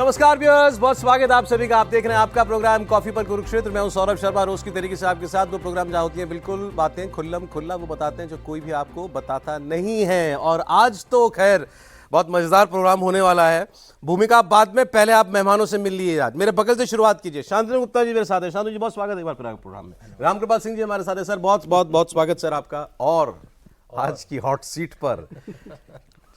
नमस्कार व्यूअर्स, बहुत स्वागत आप सभी का। आप देख रहे हैं आपका प्रोग्राम कॉफी पर कुरुक्षेत्र। मैं हूं सौरभ शर्मा, रोज की तरीके से आपके साथ। वो प्रोग्राम जहां होती है बिल्कुल बातें खुल्लम खुल्ला वो बताते हैं जो कोई भी आपको बताता नहीं है। और आज तो खैर बहुत मजेदार प्रोग्राम होने वाला है। भूमिका बाद में, पहले आप मेहमानों से मिल लीजिए। आज मेरे बगल से शुरुआत कीजिए। शांतनु गुप्ता जी मेरे साथ है। शांतनु जी बहुत स्वागत है एक बार प्रोग्राम में। रामकृपाल सिंह जी हमारे साथ है। सर बहुत बहुत बहुत स्वागत सर आपका। और आज की हॉट सीट पर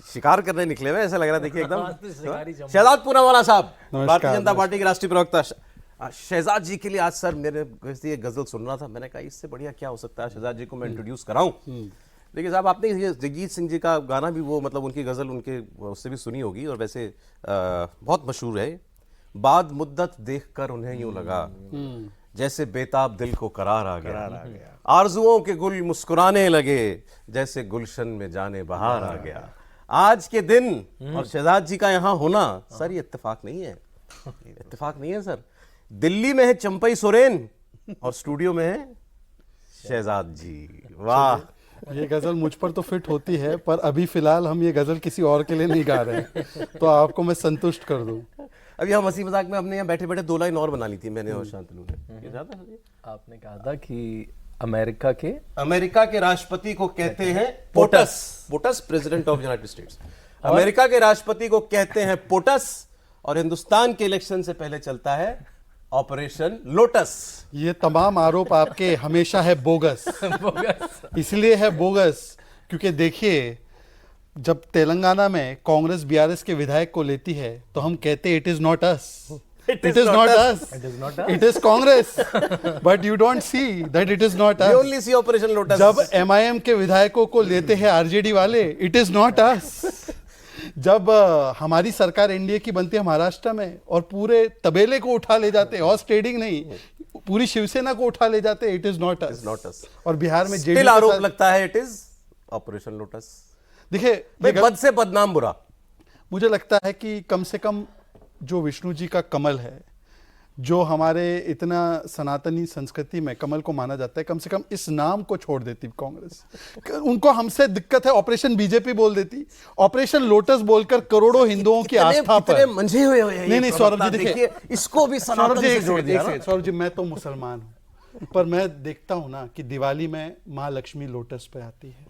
शिकार करने निकले हुए ऐसा लग रहा है, देखिए एकदम। शहजाद पूनावाला साहब, भारतीय जनता पार्टी के राष्ट्रीय प्रवक्ता। शहजाद जी के लिए आज सर मेरे ये गजल सुन रहा था, मैंने कहा इससे बढ़िया क्या हो सकता है। शहजाद जी को मैं इंट्रोड्यूस कराऊं। देखिए साहब, आपने ये जगजीत सिंह जी का गाना भी, वो मतलब उनकी गजल उनके उससे भी सुनी होगी, और वैसे बहुत मशहूर है। बाद मुद्दत देखकर उन्हें यूं लगा जैसे बेताब दिल को करार आ गया। आरजुओं के गुल मुस्कुराने लगे जैसे गुलशन में जाने बहार आ गया। आज के दिन और शहजाद जी का यहाँ होना सर, ये इत्तेफाक नहीं है। इत्तेफाक नहीं है सर। दिल्ली में है चंपई सोरेन और स्टूडियो में है शहजाद जी। वाह, ये गजल मुझ पर तो फिट होती है, पर अभी फिलहाल हम ये गजल किसी और के लिए नहीं गा रहे हैं, तो आपको मैं संतुष्ट कर दूं। अभी हम हंसी मजाक में हमने यहाँ बैठे बैठे 2 लाइन और बना ली थी मैंने और शांतनु ने। आपने कहा था कि अमेरिका के राष्ट्रपति को कहते हैं POTUS, president of United states. America के राष्ट्रपति को कहते हैं पोटस, और हिंदुस्तान के इलेक्शन से पहले चलता है ऑपरेशन लोटस। ये तमाम आरोप आपके हमेशा है बोगस। इसलिए है बोगस क्योंकि देखिए, जब तेलंगाना में कांग्रेस बीआरएस के विधायक को लेती है तो हम कहते it is not us, It is not us. It is Congress. But you don't see that it is not us. You only see Operation Lotus. जब MIM के विधायकों को लेते हैं आरजेडी वाले, it is not us. जब हमारी सरकार एनडीए की बनती है महाराष्ट्र में और पूरे तबेले को उठा ले जाते हैं, हॉर्स ट्रेडिंग नहीं, पूरी शिवसेना को उठा ले जाते हैं, it is not us. और बिहार में जेडीयू आरोप लगता है it is ऑपरेशन लोटस। देखिए, बद से बदनाम बुरा। मुझे लगता है कि कम से कम जो विष्णु जी का कमल है, जो हमारे इतना सनातनी संस्कृति में कमल को माना जाता है, कम से कम इस नाम को छोड़ देती कांग्रेस। उनको हमसे दिक्कत है, ऑपरेशन बीजेपी बोल देती, ऑपरेशन लोटस बोलकर करोड़ों हिंदुओं की आस्था पर मंझे हुए हैं। नहीं सौरभ जी देखिए, इसको भी सनातन से जोड़ दिया। सौरभ जी, मैं तो मुसलमान हूं, पर मैं देखता हूं ना कि दिवाली में माँ लक्ष्मी लोटस पे आती है।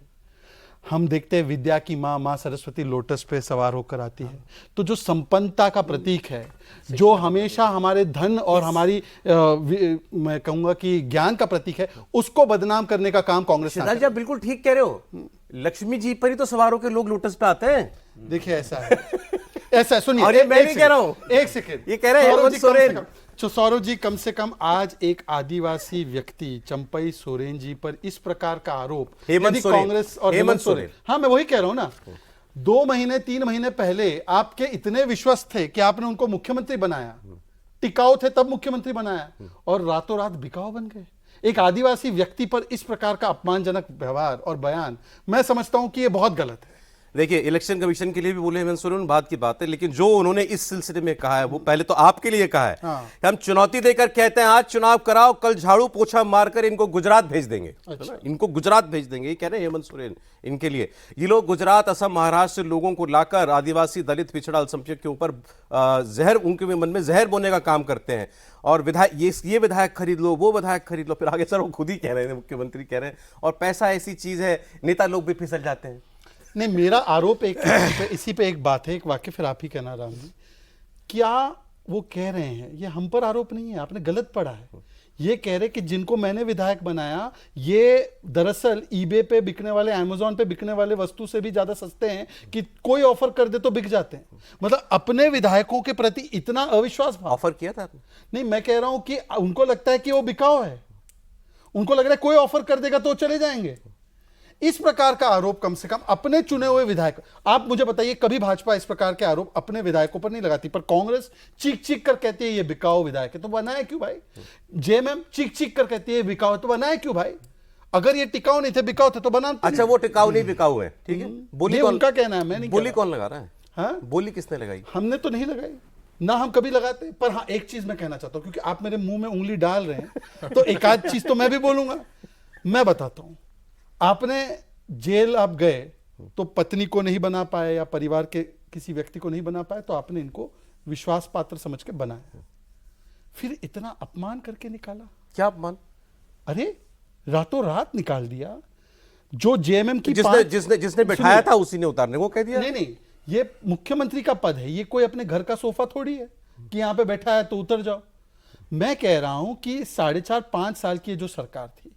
हम देखते हैं विद्या की माँ सरस्वती लोटस पे सवार होकर आती है। तो जो संपन्नता का प्रतीक है, जो हमेशा हमारे धन और हमारी मैं कहूंगा कि ज्ञान का प्रतीक है, उसको बदनाम करने का काम कांग्रेस ने किया। आप बिल्कुल ठीक कह रहे हो। लक्ष्मी जी पर ही तो सवार होकर लोग लोटस पे आते हैं। देखिए ऐसा है, ऐसा सुनिए। और ये मैं नहीं कह रहा हूं, एक सेकेंड, ये कह रहे हैं सौरभ जी, कम से कम आज एक आदिवासी व्यक्ति चंपई सोरेन जी पर इस प्रकार का आरोप, कांग्रेस और हेमंत सोरेन, हाँ मैं वही कह रहा हूं ना, 2 महीने 3 महीने पहले आपके इतने विश्वस्त थे कि आपने उनको मुख्यमंत्री बनाया, टिकाऊ थे तब मुख्यमंत्री बनाया, और रातों रात बिकाऊ बन गए। एक आदिवासी व्यक्ति पर इस प्रकार का अपमानजनक व्यवहार और बयान, मैं समझता हूं कि यह बहुत गलत है। देखिए, इलेक्शन कमीशन के लिए भी बोले हेमंत सोरेन, बात की बात है, लेकिन जो उन्होंने इस सिलसिले में कहा है वो पहले तो आपके लिए कहा है। कि हम चुनौती देकर कहते हैं आज चुनाव कराओ, कल झाड़ू पोछा मारकर इनको गुजरात भेज देंगे। अच्छा। इनको गुजरात भेज देंगे, ये कह रहे हैं हेमंत सोरेन। इनके लिए ये लोग गुजरात, असम, महाराष्ट्र से लोगों को लाकर आदिवासी, दलित, पिछड़ा, अल्पसंख्यक के ऊपर जहर, उनके मन में जहर बोने का काम करते हैं। और विधायक, ये विधायक खरीद लो, वो विधायक खरीद लो, फिर आगे सर वो खुद ही कह रहे हैं, मुख्यमंत्री कह रहे हैं। और पैसा ऐसी चीज है, नेता लोग भी फिसल जाते हैं। नहीं, मेरा आरोप इसी पे एक बात है, एक वाक्य फिर आप ही कहना राम जी। क्या वो कह रहे हैं, ये हम पर आरोप नहीं है, आपने गलत पढ़ा है। ये कह रहे कि जिनको मैंने विधायक बनाया, ये दरअसल ईबे पे बिकने वाले, अमेज़न पे बिकने वाले वस्तु से भी ज्यादा सस्ते हैं, कि कोई ऑफर कर दे तो बिक जाते हैं। मतलब अपने विधायकों के प्रति इतना अविश्वास। ऑफर किया था? नहीं, मैं कह रहा हूं कि उनको लगता है कि वो बिकाऊ है, उनको लग रहा है कोई ऑफर कर देगा तो चले जाएंगे। इस प्रकार का आरोप कम से कम अपने चुने हुए विधायक, आप मुझे बताइए, कभी भाजपा इस प्रकार के आरोप अपने विधायकों पर नहीं लगाती, पर कांग्रेस चीख चीख कर कहती है ये बिकाऊ विधायक है, तो बनाए क्यों भाई? जेएमएम चीख चीख कर कहती है बिकाऊ, तो बनाए क्यों भाई? अगर ये टिकाऊ नहीं थे, बिकाऊ थे तो बना। अच्छा, वो टिकाऊ नहीं बिकाऊ है, ठीक है, बोली उनका कहना है, मैं नहीं। बोली कौन लगा रहा है? हाँ, बोली किसने लगाई? हमने तो नहीं लगाई ना, हम कभी लगाते। पर हाँ, एक चीज मैं कहना चाहता हूं, क्योंकि आप मेरे मुंह में उंगली डाल रहे हैं, तो एक आध चीज तो मैं भी बोलूंगा। मैं बताता हूं, आपने जेल आप गए तो पत्नी को नहीं बना पाए या परिवार के किसी व्यक्ति को नहीं बना पाए, तो आपने इनको विश्वास पात्र समझ के बनाया, फिर इतना अपमान करके निकाला। क्या अपमान? अरे रातों रात निकाल दिया। जो जेएमएम की जिसने बैठाया था उसी ने उतारने को कह दिया। नहीं, ये मुख्यमंत्री का पद है, ये कोई अपने घर का सोफा थोड़ी है कि यहां पे बैठा है तो उतर जाओ। मैं कह रहा हूं कि 4.5-5 साल की जो सरकार थी,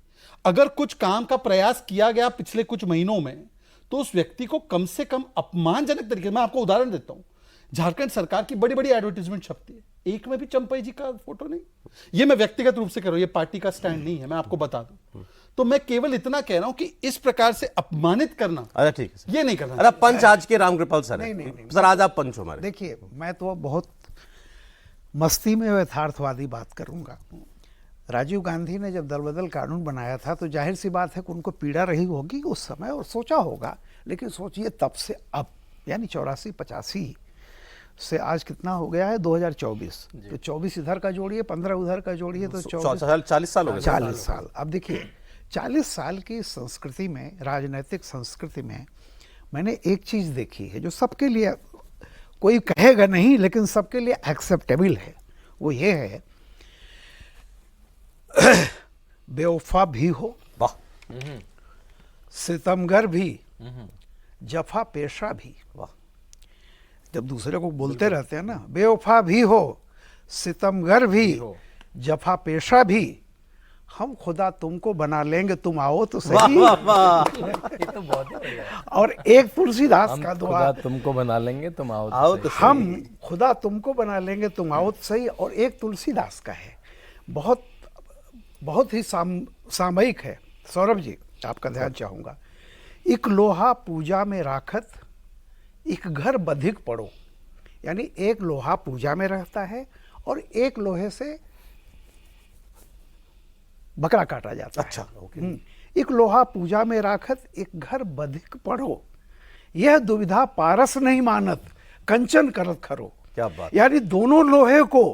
अगर कुछ काम का प्रयास किया गया पिछले कुछ महीनों में, तो उस व्यक्ति को कम से कम अपमानजनक तरीके से, मैं आपको उदाहरण देता हूं, झारखंड सरकार की बड़ी बड़ी एडवर्टीजमेंट छपती है, एक में भी चंपई जी का फोटो नहीं। ये मैं व्यक्तिगत रूप से कह रहा हूं, ये पार्टी का स्टैंड नहीं है, मैं आपको बता दूं। तो मैं केवल इतना कह रहा हूं कि इस प्रकार से अपमानित करना, अच्छा ठीक है सर, ये नहीं करना। अरे पंच आज के रामकृपाल सर हैं। नहीं। सर आज आप पंच हो हमारे। देखिए, मैं तो बहुत मस्ती में यथार्थवादी बात करूंगा। राजीव गांधी ने जब दल बदल कानून बनाया था तो जाहिर सी बात है कि उनको पीड़ा रही होगी उस समय और सोचा होगा, लेकिन सोचिए तब से अब, यानी 84-85 से आज कितना हो गया है 2024, तो 24 इधर का जोड़िए, 15 उधर का जोड़िए, तो 40 साल हो गए। 40 साल। अब देखिए 40 साल की संस्कृति में, राजनीतिक संस्कृति में मैंने एक चीज देखी है जो सबके लिए, कोई कहेगा नहीं लेकिन सबके लिए एक्सेप्टेबल है, वो ये है बेवफा भी हो, वाह, सितमगर भी, जफा पेशा भी। वाह, जब दूसरे को बोलते रहते हैं ना, बेवफा भी हो, सितमगर भी, जफा पेशा भी, हम खुदा तुमको बना लेंगे, तुम आओ तो सही। वाह, वाह। ये तो बहुत ही बढ़िया है। और एक तुलसीदास हम का दुआ, खुदा तुमको बना लेंगे, तुम आओ आओ तो तो सही। हम खुदा तुमको बना लेंगे, तुम आओ तो सही। और एक तुलसीदास का है, बहुत ही सामयिक है। सौरभ जी आपका ध्यान चाहूंगा, एक लोहा पूजा में राखत, एक घर बधिक पड़ो। यानी एक लोहा पूजा में रहता है और एक लोहे से बकरा काटा जाता है। अच्छा, ओके। एक लोहा पूजा में राखत, एक घर बधिक पढ़ो, यह दुविधा पारस नहीं मानत, कंचन करत खरो। क्या बात। यानी दोनों लोहे को,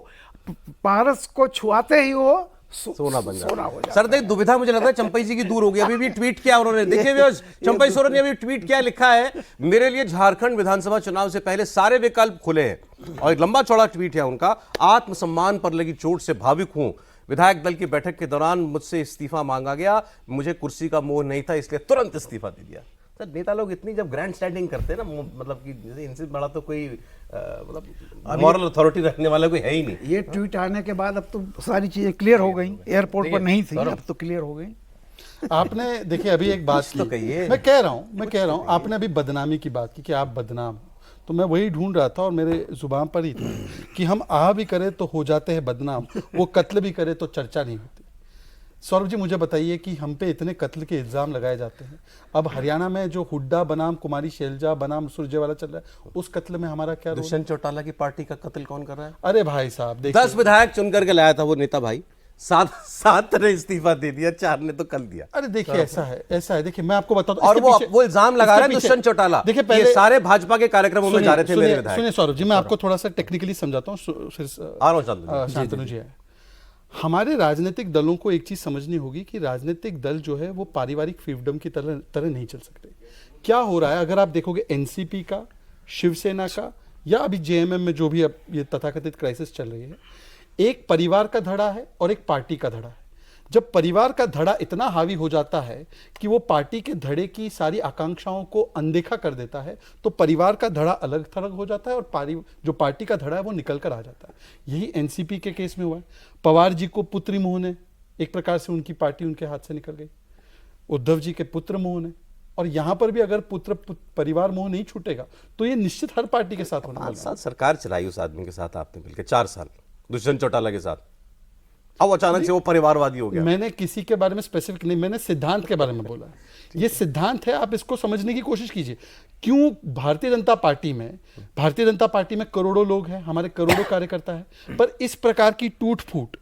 पारस को छुआते ही वो सोना बन सोना हो जाता। जाता सर देख, दुविधा मुझे लगता है चंपई जी की दूर हो गई। अभी भी ट्वीट किया उन्होंने, देखिए व्यूअर्स, चंपई सोरेन ने अभी ट्वीट किया, लिखा है, मेरे लिए झारखंड विधानसभा चुनाव से पहले सारे विकल्प खुले हैं। और एक लंबा चौड़ा ट्वीट है उनका, आत्मसम्मान पर लगी चोट से भावुक हूं, विधायक दल की बैठक के दौरान मुझसे इस्तीफा मांगा गया, मुझे कुर्सी का मोह नहीं था इसलिए तुरंत इस्तीफा दे दिया। सर नेता लोग इतनी जब ग्रैंड स्टैंडिंग करते हैं ना, मतलब कि जैसे इनसे बड़ा तो कोई मतलब मॉरल अथॉरिटी रखने वाला कोई है ही नहीं। ये ट्वीट आने के बाद अब तो सारी चीजें क्लियर हो गई, एयरपोर्ट पर नहीं थी, अब तो क्लियर हो गई। आपने देखिए अभी एक बात तो की, कहिए। मैं कह रहा हूं आपने अभी बदनामी की बात की कि आप बदनाम हो, तो मैं वही ढूंढ रहा था और मेरे जुबान पर ही था कि हम आ भी करें तो हो जाते हैं बदनाम, वो कत्ल भी करे तो चर्चा नहीं होती। सौरभ जी मुझे बताइए कि हम पे इतने कत्ल के इल्जाम लगाए जाते हैं, अब हरियाणा में जो हुड्डा बनाम कुमारी शैलजा बनाम सुरजेवाला चल रहा है, उस कत्ल में हमारा क्या रोल? दुष्यंत चौटाला की पार्टी का कत्ल कौन कर रहा है? अरे भाई साहब देखिए, 10 विधायक चुन करके लाया था वो नेता भाई, 7 ने इस्तीफा दे दिया, 4 ने तो कल दिया। अरे देखिए ऐसा है, देखिए मैं आपको बताता हूं, और इसके पीछे- वो इल्जाम लगा रहे हैं इसके पीछे- दुष्यंत चौटाला, देखिए ये पहले सारे भाजपा के कार्यक्रमों में जा रहे थे मेरे विधायक। सुनिए सौरभ जी, मैं आपको थोड़ा सा टेक्निकली समझाता हूँ, शांतनु जी है। हमारे राजनीतिक दलों को एक चीज समझनी होगी कि राजनीतिक दल जो है वो पारिवारिक फिefdom की तरह नहीं चल सकते। क्या हो रहा है, अगर आप देखोगे एनसीपी का, शिवसेना का, या अभी जेएमएम में जो भी अब ये तथाकथित क्राइसिस चल रही है, एक परिवार का धड़ा है और एक पार्टी का धड़ा है। जब परिवार का धड़ा इतना हावी हो जाता है कि वो पार्टी के धड़े की सारी आकांक्षाओं को अनदेखा कर देता है, तो परिवार का धड़ा अलग थलग हो जाता है और जो पार्टी का धड़ा है वो निकल कर आ जाता है। यही एनसीपी के केस में हुआ है। पवार जी को पुत्री मोह ने, एक प्रकार से उनकी पार्टी उनके हाथ से निकल गई, उद्धव जी के पुत्र मोह ने, और यहां पर भी अगर परिवार मोह नहीं छूटेगा तो ये निश्चित हर पार्टी के साथ होने वाला है। 5 साल सरकार चलाई उस आदमी के साथ आपने मिलकर, 4 साल दुष्यंत चौटाला के साथ, अब अचानक से वो परिवारवादी हो गया। मैंने किसी के बारे में स्पेसिफिक नहीं, मैंने सिद्धांत के बारे में बोला। ये सिद्धांत है, आप इसको समझने की कोशिश कीजिए। क्यों भारतीय जनता पार्टी में करोड़ों लोग हैं, हमारे करोड़ों कार्यकर्ता हैं, पर इस प्रकार की टूट फूट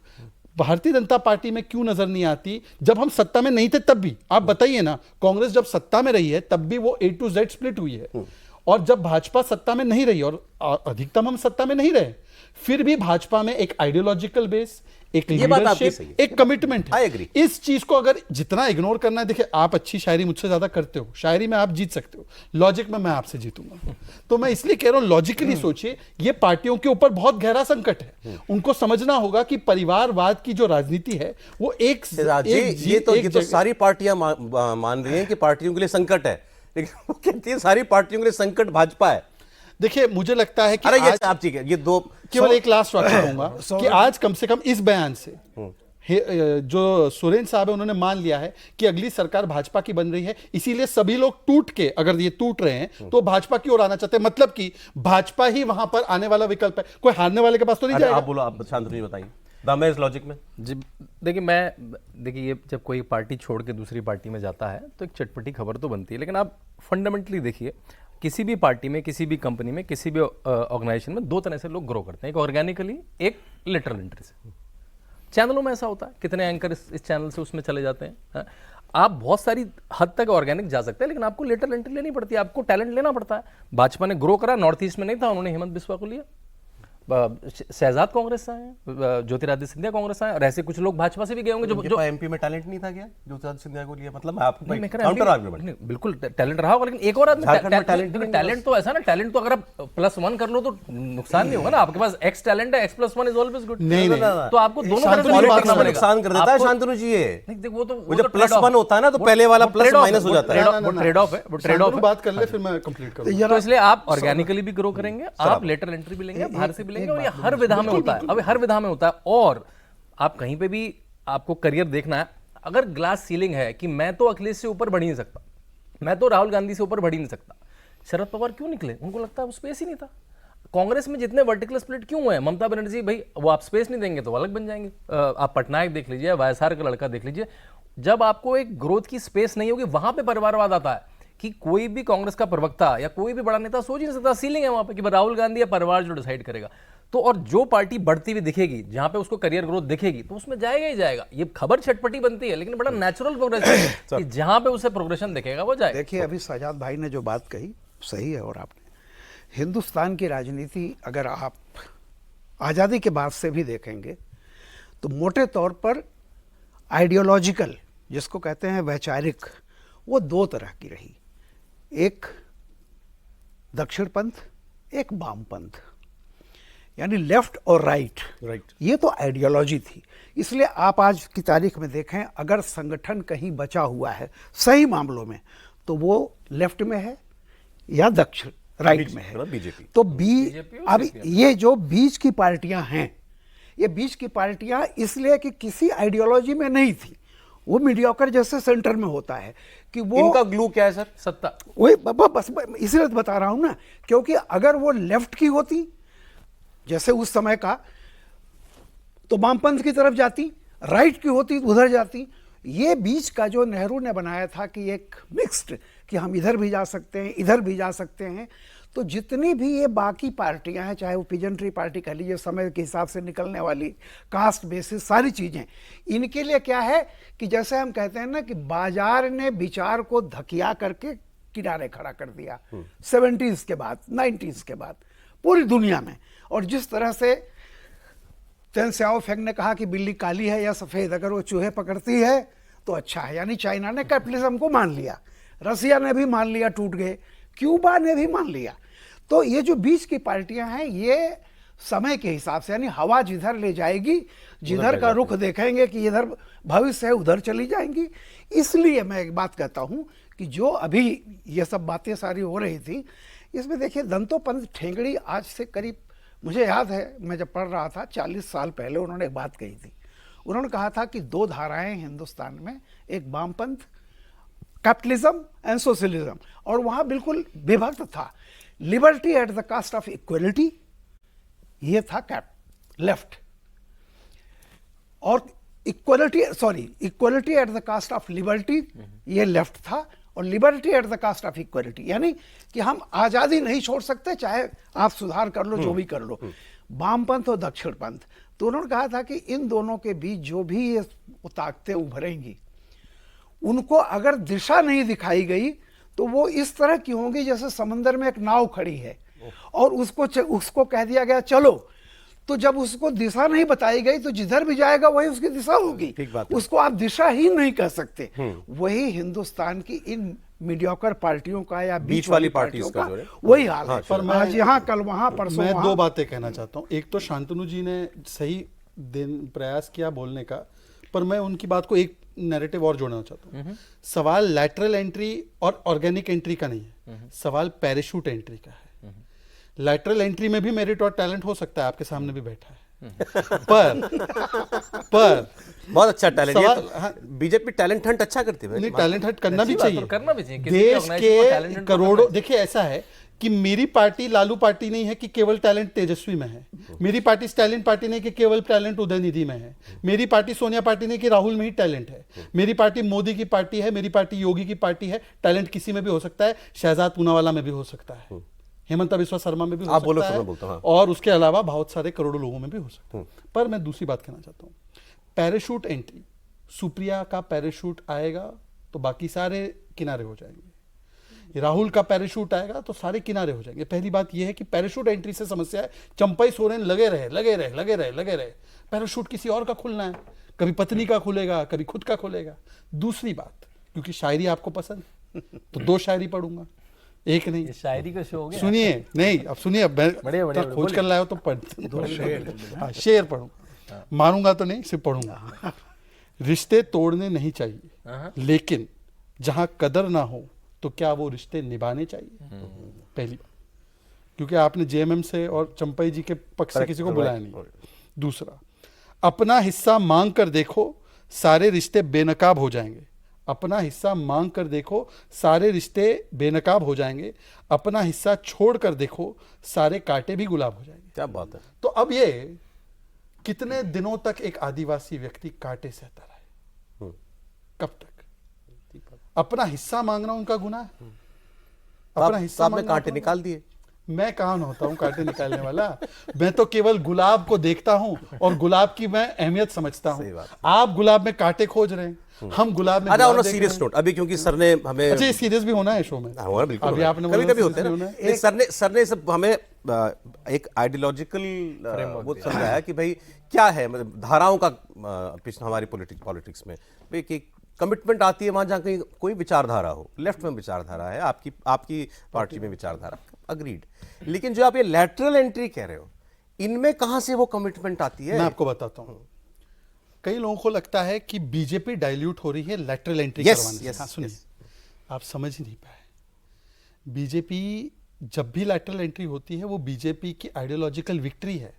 भारतीय जनता पार्टी में क्यों नजर नहीं आती? जब हम सत्ता में नहीं थे तब भी, आप बताइए ना, कांग्रेस जब सत्ता में रही है तब भी वो A to Z स्प्लिट हुई है, और जब भाजपा सत्ता में नहीं रही, और अधिकतम हम सत्ता में नहीं रहे, फिर भी भाजपा में एक आइडियोलॉजिकल बेस, एक ये बात आपकी लीडरशिप, सही है। एक कमिटमेंट I है। agree। इस चीज को अगर जितना इग्नोर करना है, देखिए आप अच्छी शायरी मुझसे ज्यादा करते हो, शायरी में आप जीत सकते हो, लॉजिक में मैं आपसे जीतूंगा। तो मैं इसलिए कह रहा हूं, लॉजिकली सोचिए, ये पार्टियों के ऊपर बहुत गहरा संकट है। उनको समझना होगा कि परिवारवाद की जो राजनीति है वो एक ये तो सारी पार्टियां मान रही हैं कि पार्टियों के लिए संकट है, लेकिन वो कहती है सारी पार्टियों के लिए संकट भाजपा है। देखिए मुझे लगता है कि अरे ये आज आप ठीक है, ये दो केवल एक लास्ट वाक्य कहूंगा कि आज कम से कम इस बयान से जो सुरेन साहब है उन्होंने मान लिया है कि अगली सरकार भाजपा की बन रही है, इसीलिए सभी लोग टूट के, अगर ये टूट रहे हैं तो भाजपा की ओर आना चाहते हैं, मतलब कि भाजपा ही वहां पर आने वाला विकल्प है, कोई हारने वाले के पास तो नहीं जाएगा। आप बोलो, आप शांतनु जी बताइए दाम है इस लॉजिक में। जी देखिए ये जब कोई पार्टी छोड़ के दूसरी पार्टी में जाता है तो एक चटपटी खबर तो बनती है, लेकिन आप फंडामेंटली देखिए, किसी भी पार्टी में, किसी भी कंपनी में, किसी भी ऑर्गेनाइजेशन में दो तरह से लोग ग्रो करते हैं, एक ऑर्गेनिकली, एक लेटरल एंट्री से। चैनलों में ऐसा होता है, कितने एंकर इस चैनल से उसमें चले जाते हैं। हाँ? आप बहुत सारी हद तक ऑर्गेनिक जा सकते हैं, लेकिन आपको लेटरल एंट्री लेनी पड़ती है, आपको टैलेंट लेना पड़ता है। भाजपा ने ग्रो करा, नॉर्थ ईस्ट में नहीं था, उन्होंने हेमंत बिस्वा को लिया, शहजाद कांग्रेस से आए, ज्योतिरादित्य सिंधिया कांग्रेस से आए, और ऐसे कुछ लोग भाजपा से भी गए होंगे जो एमपी में टैलेंट नहीं था क्या ज्योतिरादित्य सिंधिया को लिया, मतलब आपको नहीं, काउंटर आर्गुमेंट। बिल्कुल टैलेंट रहा होगा, लेकिन एक और आदमी झारखंड में talent नहीं है टैलेंट तो ऐसा ना, टैलेंट तो अगर आप +1 कर लो तो नुकसान नहीं होगा ना, आपके पास एक्स टैलेंट है, x+1 इज ऑलवेज गुड। नहीं, तो आपको दोनों तरफ से शांतनु करना पड़ेगा। नुकसान कर देता है शांतनु जी ये। नहीं, वो तो जब +1 होता है ना तो पहले वाला प्लस माइनस हो जाता है। वो ट्रेड ऑफ है, वो ट्रेड ऑफ है। बात कर ले फिर मैं कंप्लीट करूंगा। तो इसलिए आप ऑर्गेनिकली भी ग्रो करेंगे, आप लेटर एंट्री भी लेंगे, बाहर से भी लेंगे, और ये हर विधा में होता है। अभी हर विधा में होता है, और आप कहीं पे भी आपको करियर देखना है, अगर ग्लास सीलिंग है कि मैं तो अखिलेश से ऊपर बढ़ ही नहीं सकता, मैं तो राहुल गांधी से ऊपर बढ़ ही नहीं सकता, शरद पवार क्यों निकले? उनको लगता है वो स्पेस ही नहीं था। कांग्रेस में जितने वर्टिकल स्प्लिट क्यों हुए? ममता बनर्जी, भाई वो आप स्पेस नहीं देंगे तो अलग बन जाएंगे। आप पटनायक देख लीजिए, वायएसआर का लड़का देख लीजिए, जब आपको एक ग्रोथ की स्पेस नहीं होगी, वहां पे परिवारवाद आता है कि कोई भी कांग्रेस का प्रवक्ता या कोई भी बड़ा नेता सोच ही नहीं सकता, सीलिंग है वहां पे कि राहुल गांधी या परिवार जो डिसाइड करेगा। तो और जो पार्टी बढ़ती हुई दिखेगी, जहां पे उसको करियर ग्रोथ दिखेगी, तो उसमें जाएगा ही जाएगा। ये खबर छटपटी बनती है, लेकिन बड़ा नेचुरल प्रोग्रेशन है कि जहां पे उसे प्रोग्रेशन दिखेगा वो जाएगा। देखिए, अभी सजाद भाई ने जो बात कही सही है, और आपने हिंदुस्तान की राजनीति अगर आप आज़ादी के बाद से भी देखेंगे तो मोटे तौर पर आइडियोलॉजिकल, जिसको कहते हैं वैचारिक, वो दो तरह की रही, एक दक्षिण पंथ, एक वामपंथ, यानी लेफ्ट और राइट। ये तो आइडियोलॉजी थी। इसलिए आप आज की तारीख में देखें, अगर संगठन कहीं बचा हुआ है सही मामलों में तो वो लेफ्ट में है या दक्षिण राइट में है। बीजेपी तो अब ये जो बीच की पार्टियां हैं, ये बीच की पार्टियां इसलिए कि किसी आइडियोलॉजी में नहीं थी, वो मीडियोकर जैसे सेंटर में होता है कि वो इनका ग्लू क्या है सर? सत्ता। वही बस इसलिए तो बता रहा हूं ना, क्योंकि अगर वो लेफ्ट की होती जैसे उस समय का, तो वामपंथ की तरफ जाती, राइट की होती उधर जाती। ये बीच का जो नेहरू ने बनाया था कि एक मिक्स्ड, कि हम इधर भी जा सकते हैं, इधर भी जा सकते हैं, तो जितनी भी ये बाकी पार्टियां हैं, चाहे वो पिजन पार्टी कह लीजिए, समय के हिसाब से निकलने वाली, कास्ट बेसिस, सारी चीज़ें, इनके लिए क्या है कि जैसे हम कहते हैं ना कि बाजार ने विचार को धकिया करके किनारे खड़ा कर दिया 70s के बाद, 90s के बाद पूरी दुनिया में। और जिस तरह से तेन स्याओ फेंग ने कहा कि बिल्ली काली है या सफ़ेद, अगर वो चूहे पकड़ती है तो अच्छा है, यानी चाइना ने कैपिटलिज्म को मान लिया, रसिया ने भी मान लिया, टूट गए, क्यूबा ने भी मान लिया। तो ये जो बीच की पार्टियां हैं, ये समय के हिसाब से, यानी हवा जिधर ले जाएगी, जिधर का रुख देखेंगे कि इधर भविष्य है, उधर चली जाएंगी। इसलिए मैं एक बात कहता हूं कि जो अभी ये सब बातें सारी हो रही थी, इसमें देखिए दंतोपंत ठेंगड़ी आज से करीब, मुझे याद है मैं जब पढ़ रहा था 40 साल पहले उन्होंने एक बात कही थी। उन्होंने कहा था कि दो धाराएं हिंदुस्तान में, एक वामपंथ, कैपिटलिज्म एंड सोशलिज्म, और वहां बिल्कुल विभक्त था, liberty at the cost of equality, ये था लेफ्ट, और equality at the cost of liberty, ये लेफ्ट था, और liberty at the cost of equality, यानी कि हम आज़ादी नहीं छोड़ सकते, चाहे आप सुधार कर लो, जो भी कर लो, वामपंथ और दक्षिण पंथ। तो उन्होंने कहा था कि इन दोनों के बीच जो भी ये ताकतें उभरेंगी, उनको अगर दिशा नहीं दिखाई गई तो वो इस तरह की होंगी जैसे समंदर में एक नाव खड़ी है और उसको कह दिया गया चलो, तो जब उसको दिशा नहीं बताई गई तो जिधर भी जाएगा वही उसकी दिशा होगी, ठीक बात है। उसको आप दिशा ही नहीं कह सकते। वही हिंदुस्तान की इन मीडियोकर पार्टियों का या बीच वाली पार्टियों का जो है। वही हाल है। पर मैं- आज यहाँ कल वहां परसों मैं वहां। दो बातें कहना चाहता हूँ। एक तो शांतनु जी ने सही प्रयास किया बोलने का, पर मैं उनकी बात को एक नैरेटिव और जोड़ना चाहता हूँ। सवाल लैटरल एंट्री और ऑर्गेनिक एंट्री का नहीं है, सवाल पैराशूट एंट्री का है। लैटरल एंट्री में भी मेरिट और टैलेंट हो सकता है, आपके सामने भी बैठा है। पर बहुत अच्छा टैलेंट सवाल- है। हाँ। बीजेपी टैलेंट हंट अच्छा करती है नहीं, टैलेंट हंट करना भी अच्छी बात है, चाहिए, करना भी चाहिए। किसी भी देश organization को talent के hunt करोड़ों। करना देखिए ऐसा है कि मेरी पार्टी लालू पार्टी नहीं है कि केवल टैलेंट तेजस्वी में है, मेरी पार्टी स्टैलिन पार्टी नहीं कि केवल टैलेंट उदयनिधि में है, मेरी पार्टी सोनिया पार्टी नहीं कि राहुल में ही टैलेंट है, मेरी पार्टी मोदी की पार्टी है, मेरी पार्टी योगी की पार्टी है। टैलेंट किसी में भी हो सकता है, शहजाद पूनावाला में भी हो सकता है, हेमंत बिस्वा शर्मा में भी हो आप बोलो, सकता फिर है, मैं बोलता हूं, हाँ। और उसके अलावा बहुत सारे करोड़ों लोगों में भी हो सकता है। पर मैं दूसरी बात कहना चाहता हूँ, पैराशूट एंट्री, सुप्रिया का पैराशूट आएगा तो बाकी सारे किनारे हो जाएंगे, राहुल का पैराशूट आएगा तो सारे किनारे हो जाएंगे। पहली बात यह है कि पैराशूट एंट्री से समस्या है, चंपई सोरेन लगे रहे। पैराशूट किसी और का खुलना है, कभी पत्नी का खुलेगा, कभी खुद का खुलेगा। दूसरी बात, क्योंकि शायरी आपको पसंद है तो दो शायरी पढ़ूंगा, एक नहीं। ये शायरी का शो हो गया। सुनिए, नहीं अब सुनिए, अब मैं बढ़िया, तो खोज कर लाया हो तो पढ़ शेर पढ़ूंगा, मारूंगा तो नहीं, सिर्फ पढ़ूंगा। रिश्ते तोड़ने नहीं चाहिए, लेकिन जहां कदर ना हो तो क्या वो रिश्ते निभाने चाहिए? पहली बात, क्योंकि आपने जेएमएम से और चंपई जी के पक्ष से किसी को बुलाया नहीं। दूसरा, अपना हिस्सा मांग कर देखो, सारे रिश्ते बेनकाब हो जाएंगे। अपना हिस्सा मांग कर देखो, सारे रिश्ते बेनकाब हो जाएंगे। अपना हिस्सा छोड़ कर देखो, सारे कांटे भी गुलाब हो जाएंगे। क्या बात है। तो अब ये कितने दिनों तक एक आदिवासी व्यक्ति कांटे सहता रहे? कब तक? अपना हिस्सा मांगना उनका गुनाह है? अपना हिस्सा आपने मांगना कांटे अपना- निकाल दिए। मैं कौन होता हूं कांटे निकालने वाला? मैं तो केवल गुलाब को देखता हूं और गुलाब की मैं अहमियत समझता सही हूं। बात। आप गुलाब में कांटे खोज रहे हैं, हम गुलाब में अच्छा, गुलाब ऑन देख सीरियस रहे हैं। नोट, अभी क्योंकि सर ने हमें अच्छा, ये सीरियस भी होना है शो में? हाँ, होना बिल्कुल अभी होना। आपने कभी बोला कभी होते हैं serious ना। भी होना है। नहीं, सर ने सब हमें एक आइडियोलॉजिकल वो समझाया कि भाई क्या है, मतलब धाराओं का पिछले हमारी पॉलिटिक्स में भाई कि कमिटमेंट आती है वहां जहाँ कहीं कोई विचारधारा हो। लेफ्ट में विचारधारा है, आपकी पार्टी में विचारधारा, अग्रीड। लेकिन जो आप ये लैटरल एंट्री कह रहे हो, इनमें कहां से वो कमिटमेंट आती है? मैं आपको बताता हूं। कई लोगों को लगता है कि बीजेपी डाइल्यूट हो रही है लैटरल एंट्री Yes, करवाने से। yes, हाँ, सुनिए, yes. आप समझ ही नहीं पाए। बीजेपी जब भी लैटरल एंट्री होती है वो बीजेपी की आइडियोलॉजिकल विक्ट्री है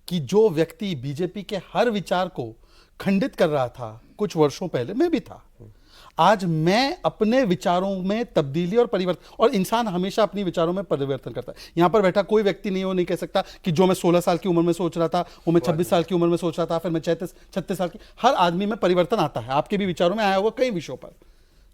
कि जो व्यक्ति बीजेपी के हर विचार को खंडित कर रहा था कुछ वर्षों पहले, मैं भी था, आज मैं अपने विचारों में तब्दीली और परिवर्तन, और इंसान हमेशा अपनी विचारों में परिवर्तन करता है। यहां पर बैठा कोई व्यक्ति नहीं, वो नहीं कह सकता कि जो मैं 16 साल की उम्र में सोच रहा था वो मैं 26 साल की उम्र में सोच रहा था, फिर मैं 36 साल की। हर आदमी में परिवर्तन आता है, आपके भी विचारों में आया होगा कई विषयों पर।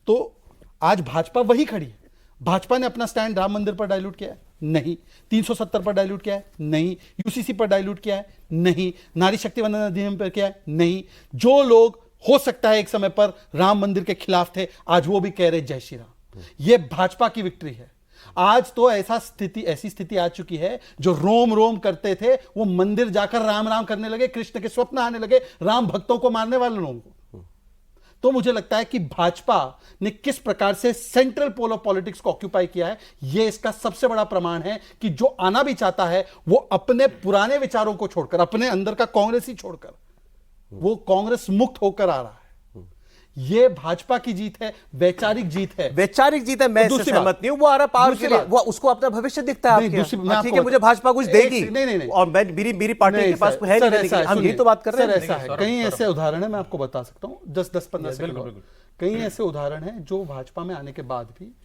तो आज भाजपा वही खड़ी है। भाजपा ने अपना स्टैंड राम मंदिर पर डाइल्यूट किया है? नहीं। 370 पर डाइल्यूट किया है? नहीं। यूसीसी पर डाइल्यूट किया है? नहीं। नारी शक्ति वंदन अधिनियम पर किया है? नहीं। जो लोग हो सकता है एक समय पर राम मंदिर के खिलाफ थे, आज वो भी कह रहे जय श्री राम। ये भाजपा की विक्ट्री है। आज तो ऐसी स्थिति आ चुकी है, जो रोम रोम करते थे वो मंदिर जाकर राम राम करने लगे, कृष्ण के स्वप्न आने लगे, राम भक्तों को मारने वाले लोगों को। तो मुझे लगता है कि भाजपा ने किस प्रकार से सेंट्रल पोल ऑफ पॉलिटिक्स को ऑक्यूपाई किया है, यह इसका सबसे बड़ा प्रमाण है कि जो आना भी चाहता है वो अपने पुराने विचारों को छोड़कर, अपने अंदर का कांग्रेस ही छोड़कर, वो कांग्रेस मुक्त होकर आ रहा है। ये भाजपा की जीत है, वैचारिक जीत है। वैचारिक जीत है, मैं इससे सहमत नहीं हूं। वो आ रहा पावर के लिए, वो उसको अपना भविष्य दिखता है आपके यहाँ। ठीक है, मुझे भाजपा कुछ देगी, नहीं, और मेरी पार्टी के पास है नहीं, हम यही तो बात कर रहे हैं। ऐसा है, कई ऐसे उदाहरण है, मैं आपको बता सकता हूँ 10-15 सेकंड। कई ऐसे उदाहरण हैं जो भाजपा में आने के बाद भी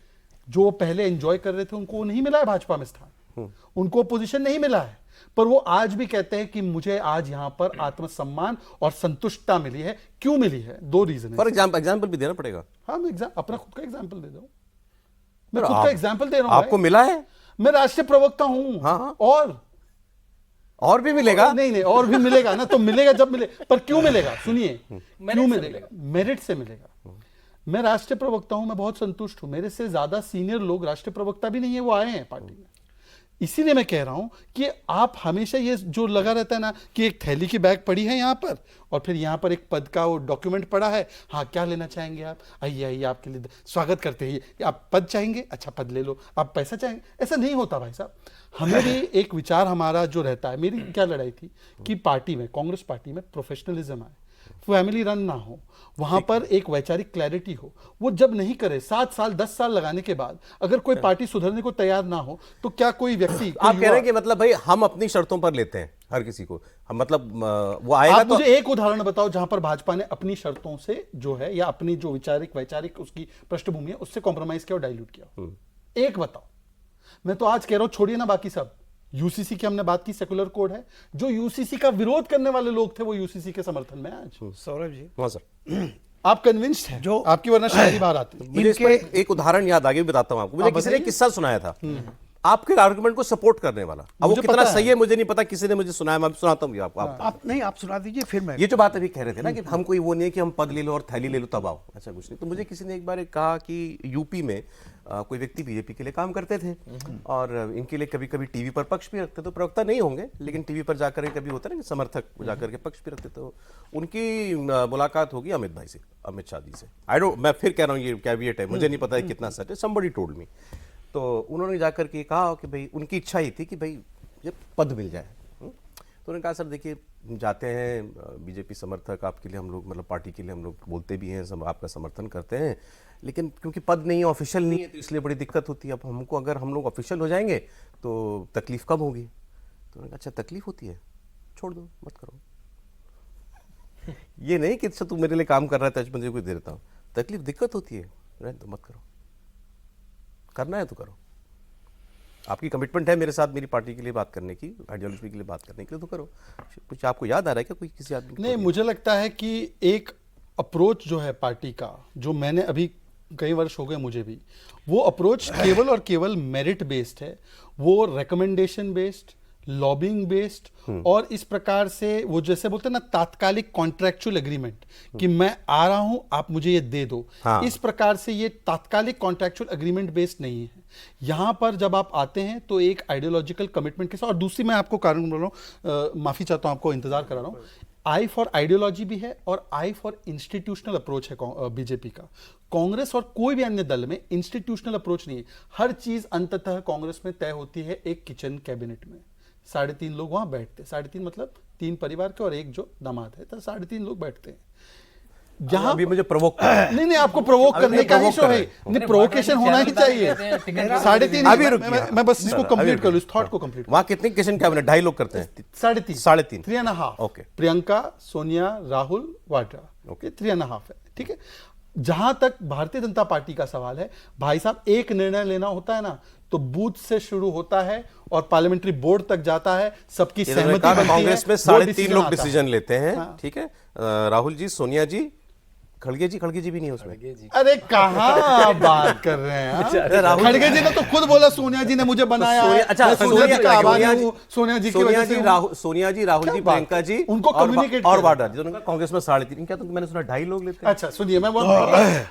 जो पहले एंजॉय कर रहे थे उनको नहीं मिला है भाजपा में स्थान, उनको पोजीशन नहीं मिला है, पर वो आज भी कहते हैं कि मुझे आज यहां पर आत्मसम्मान और संतुष्टता मिली है। क्यों मिली है? दो रीजन है। फॉर एग्जाम्पल भी देना पड़ेगा। हाँ, मैं अपना खुद का एग्जाम्पल दे रहा हूं। मैं खुद का एग्जाम्पल दे रहा हूं। आपको मिला है? मैं राष्ट्रीय प्रवक्ता हूं। हाँ। और भी मिलेगा? नहीं, और भी मिलेगा ना, तो मिलेगा जब मिले। पर क्यों मिलेगा? सुनिए, क्यों मिलेगा? मेरिट से मिलेगा। मैं राष्ट्रीय प्रवक्ता हूं, मैं बहुत संतुष्ट हूं। मेरे से ज्यादा सीनियर लोग राष्ट्रीय प्रवक्ता भी नहीं है, वो आए हैं पार्टी में। इसीलिए मैं कह रहा हूं कि आप हमेशा ये जो लगा रहता है ना कि एक थैली की बैग पड़ी है यहाँ पर और फिर यहाँ पर एक पद का वो डॉक्यूमेंट पड़ा है, हाँ क्या लेना चाहेंगे आप, आइए आइए आपके लिए स्वागत करते हैं, आप पद चाहेंगे, अच्छा पद ले लो, आप पैसा चाहेंगे, ऐसा नहीं होता भाई साहब। हमें भी एक विचार हमारा जो रहता है, मेरी क्या लड़ाई थी कि पार्टी में, कांग्रेस पार्टी में प्रोफेशनलिज्म आए, फैमिली रन ना हो, वहां पर एक वैचारिक क्लैरिटी हो। वो जब नहीं करे, 7 साल 10 साल लगाने के बाद अगर कोई पार्टी सुधरने को तैयार ना हो तो क्या कोई व्यक्ति आप कह रहे हैं कि मतलब भाई हम अपनी शर्तों पर लेते हैं हर किसी को, हम मतलब वो आएगा आप तो मुझे एक उदाहरण बताओ जहां पर भाजपा ने अपनी शर्तों से जो है या अपनी जो वैचारिक उसकी पृष्ठभूमि है उससे कॉम्प्रोमाइज किया और डाइल्यूट किया, एक बताओ। मैं तो आज कह रहा हूं छोड़िए ना बाकी सब, यूसीसी की हमने बात की, सेकुलर कोड है, जो यूसीसी का विरोध करने वाले लोग थे वो यूसीसी के समर्थन में आज। सौरभ जी, हाँ सर, आप कन्विंस्ड हैं जो आपकी वरना शायद बाहर आती। मुझे इस पर एक उदाहरण याद आ गया, बताता हूं आपको। मुझे किसी ने किस्सा सुनाया था आपके आर्गुमेंट को सपोर्ट करने वाला। अब वो मुझे कितना पता है। सही है मुझे नहीं पता, किसी ने मुझे सुनाया, मैं सुनाता हूँ आपको। आप नहीं, आप सुना दीजिए फिर मैं। ये जो बात अभी कह रहे थे ना कि हम कोई वो नहीं है कि हम पद ले लो और थैली ले लो तब आओ, ऐसा कुछ नहीं। तो मुझे किसी ने एक बार कहा कि यूपी में कोई व्यक्ति बीजेपी के लिए काम करते थे और इनके लिए कभी कभी टीवी पर पक्ष भी रखते, तो प्रवक्ता नहीं होंगे लेकिन टीवी पर जाकर के कभी होता है ना कि समर्थक जाकर के पक्ष भी रखते। तो उनकी मुलाकात होगी अमित भाई से, अमित शाह जी से। आई डोंट, मैं फिर कह रहा हूँ ये कैविएट है, मुझे नहीं पता है कितना सच है, समबडी टोल्ड मी। तो उन्होंने जाकर के कहा कि भाई उनकी इच्छा ही थी कि भाई ये पद मिल जाए। तो उन्होंने कहा सर देखिए जाते हैं बीजेपी समर्थक, आपके लिए हम लोग मतलब पार्टी के लिए हम लोग बोलते भी हैं, सब आपका समर्थन करते हैं, लेकिन क्योंकि पद नहीं है, ऑफिशियल नहीं है, तो इसलिए बड़ी दिक्कत होती है। अब हमको अगर हम लोग ऑफिशियल हो जाएंगे तो तकलीफ कम होगी। तो उन्होंने कहा अच्छा तकलीफ होती है, छोड़ दो, मत करो। ये नहीं कि अच्छा तू मेरे लिए काम कर रहा है मुझे कुछ दे देता हूँ, तकलीफ दिक्कत होती है, रहने दो, मत करो, करना है तो करो, आपकी कमिटमेंट है मेरे साथ मेरी पार्टी के लिए बात करने की, आइडियोलॉजी के लिए बात करने के लिए, तो करो। कुछ आपको याद आ रहा है क्या कोई किसी आदमी को? नहीं, मुझे लगता है कि एक अप्रोच जो है पार्टी का, जो मैंने अभी कई वर्ष हो गए मुझे भी, वो अप्रोच केवल और केवल मेरिट बेस्ड है, वो रिकमेंडेशन बेस्ड, लॉबिंग बेस्ड, और इस प्रकार से वो जैसे बोलते हैं ना तात्कालिक कॉन्ट्रैक्चुअल एग्रीमेंट कि मैं आ रहा हूं आप मुझे ये दे दो, हाँ। इस प्रकार से ये तात्कालिक कॉन्ट्रैक्चुअल एग्रीमेंट बेस्ड नहीं है। यहां पर जब आप आते हैं तो एक आइडियोलॉजिकल कमिटमेंट के साथ, और दूसरी मैं आपको कारण बोल रहा हूं, माफी चाहता हूं, आपको इंतजार करा रहा हूं, आई फॉर आइडियोलॉजी भी है और आई फॉर इंस्टीट्यूशनल अप्रोच है बीजेपी का। कांग्रेस और कोई भी अन्य दल में इंस्टीट्यूशनल अप्रोच नहीं है। हर चीज अंततः कांग्रेस में तय होती है एक किचन कैबिनेट में, 3.5 लोग वहां बैठते, 3.5 मतलब 3 परिवार के और एक जो दामाद है, तो 3.5 लोग बैठते हैं। जहां अभी मुझे प्रवोक नहीं आपको प्रवोक करने का ही शो है, नहीं प्रोवोकेशन होना ही चाहिए। 3.5 अभी रुकिए, मैं बस इसको कंप्लीट कर लूं, इस थॉट को कंप्लीट। वहां कितने किशन कैबिनेट? 2.5 लोग करते हैं, 3.5 3.5। ओके, प्रियंका, सोनिया, राहुल, वाड्रा, ओके 3.5 है, ठीक है। जहां तक भारतीय जनता पार्टी का सवाल है, भाई साहब एक निर्णय लेना होता है ना तो बूथ से शुरू होता है और पार्लियामेंट्री बोर्ड तक जाता है, सबकी सहमति बनती है, कांग्रेस में 3.5 लोग डिसीजन लेते हैं, ठीक है। राहुल जी, सोनिया जी, खड़गे जी भी नहीं है उसमें। अरे कहाँ बात कर रहे हैं खड़गे जी ने तो खुद बोला सोनिया जी ने मुझे बनाया है। अच्छा, सोनिया जी का आभारी हूं, सोनिया जी की वजह से सोनिया जी, राहुल जी, प्रियंका जी उनको कम्युनिकेट और वाड्रा जी, उन्होंने कहा कांग्रेस में 3.5, क्या तो मैंने सुना 2.5 लोग लेते हैं। अच्छा सुनिए, मैं